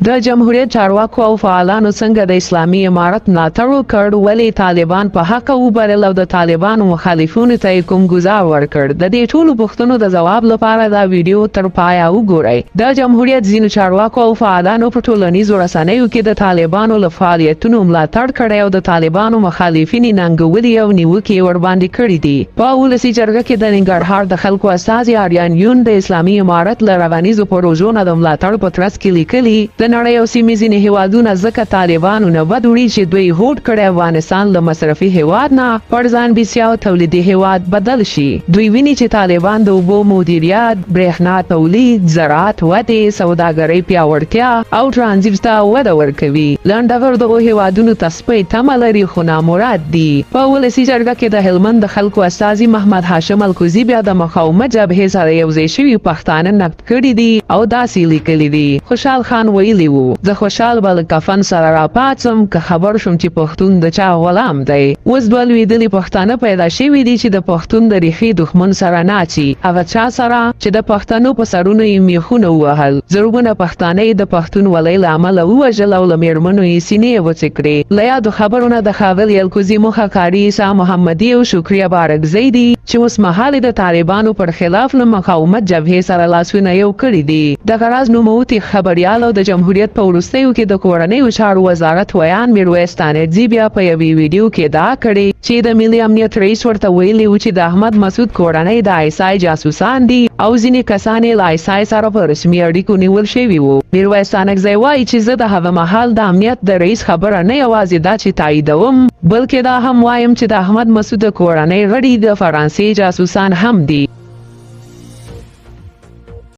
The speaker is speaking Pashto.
د جمهوریت چارواکو او فعالانو څنګه د اسلامي امارت ملاتړ وکړ، ولې طالبان په حق وبلل او د طالبانو مخالفینو ته کوم ګزار ورکړ؟ د دې ټولو پوښتنو د ځواب لپاره دا ویډیو تر پایه وګورئ. د جمهوریت ځینو چارواکو او فعالانو په ټولنیزو رسنیو کې د طالبانو له فعالیتونو ملاتړ کړی او د طالبانو مخالفین ننګولي او نیوکې ورباندې کړي دي. په ولسي جرګه کې د ننګرهار د خلکو استازي آریان یون د اسلامي امارت له روانیزو پروژو نه د ملاتړ په ترڅ کې لیکلي، د نړۍ او سیمې ځینې هیوادونه ځکه طالبانو نه بد وړي چې دوی هوډ کړی افغانستان له مصرفي هیواد نه پر ځان بسیا او تولیدي هیواد بدل شي. دوی ویني چې طالبان د اوبو مدیریت، برېښنا تولید، زراعت ودې، سوداګرۍ پیاوړتیا او ټرانزیټ ته وده ورکوي. لنډغر دغو هیوادونو ته سپۍ تمه لري خو نامراد دي. په ولسي جرګه کې د هلمند د خلکو استازي محمد هاشم الکوزي بیا د مقاومت جبهې سره یوځای شوي پښتانه نقد کړي دي او داسې لیکلي دي. خوشحال خان ویلي وو: زه خوشحال به له کفن سره راپاڅم که خبر شم چې پښتون د چا غلام دی. اوس دوه لوېدلي پښتانه پیدا شوي دي چې د پښتون د ریښې دښمن سره ناڅي. هغه چا سره چې د پښتنو په سرونو یې میخونه ووهل. زرګونه پښتانه یې د پښتونولۍ له امله ووژل او له میرمنو یې سینې وچې کړې. له یادو خبرو نه د ښاغلي الکوزي موخه کاري عیسی محمدي او شکریه بارکزی دي چې اوس مهال د طالبانو پر خلاف له مقاومت جبهې سره لاسونه یو کړي دي. دغه راز نوموتی خبریال او د جمهوریت په وروستیو کې د کورنیو چارو وزارت ویان میرویس تانیدزي بیا په یوې ویډیو کې ادعا کړې چې د ملي امنیت رئیس ورته ویلي و چې د احمد مسعود کورنۍ د آیسای جاسوسان دي او ځینې کسان یې له آیسای سره په رسمي اړیکو نیول شوي وو. میرویس تانیدزي وایي چې زه د هغه مهال د امنیت د رئیس خبره نه یوازې دا چې تاییدوم، بلکې دا هم وایم چې د احمد مسعود کورنۍ غړي د فرانسې جاسوسان هم دي.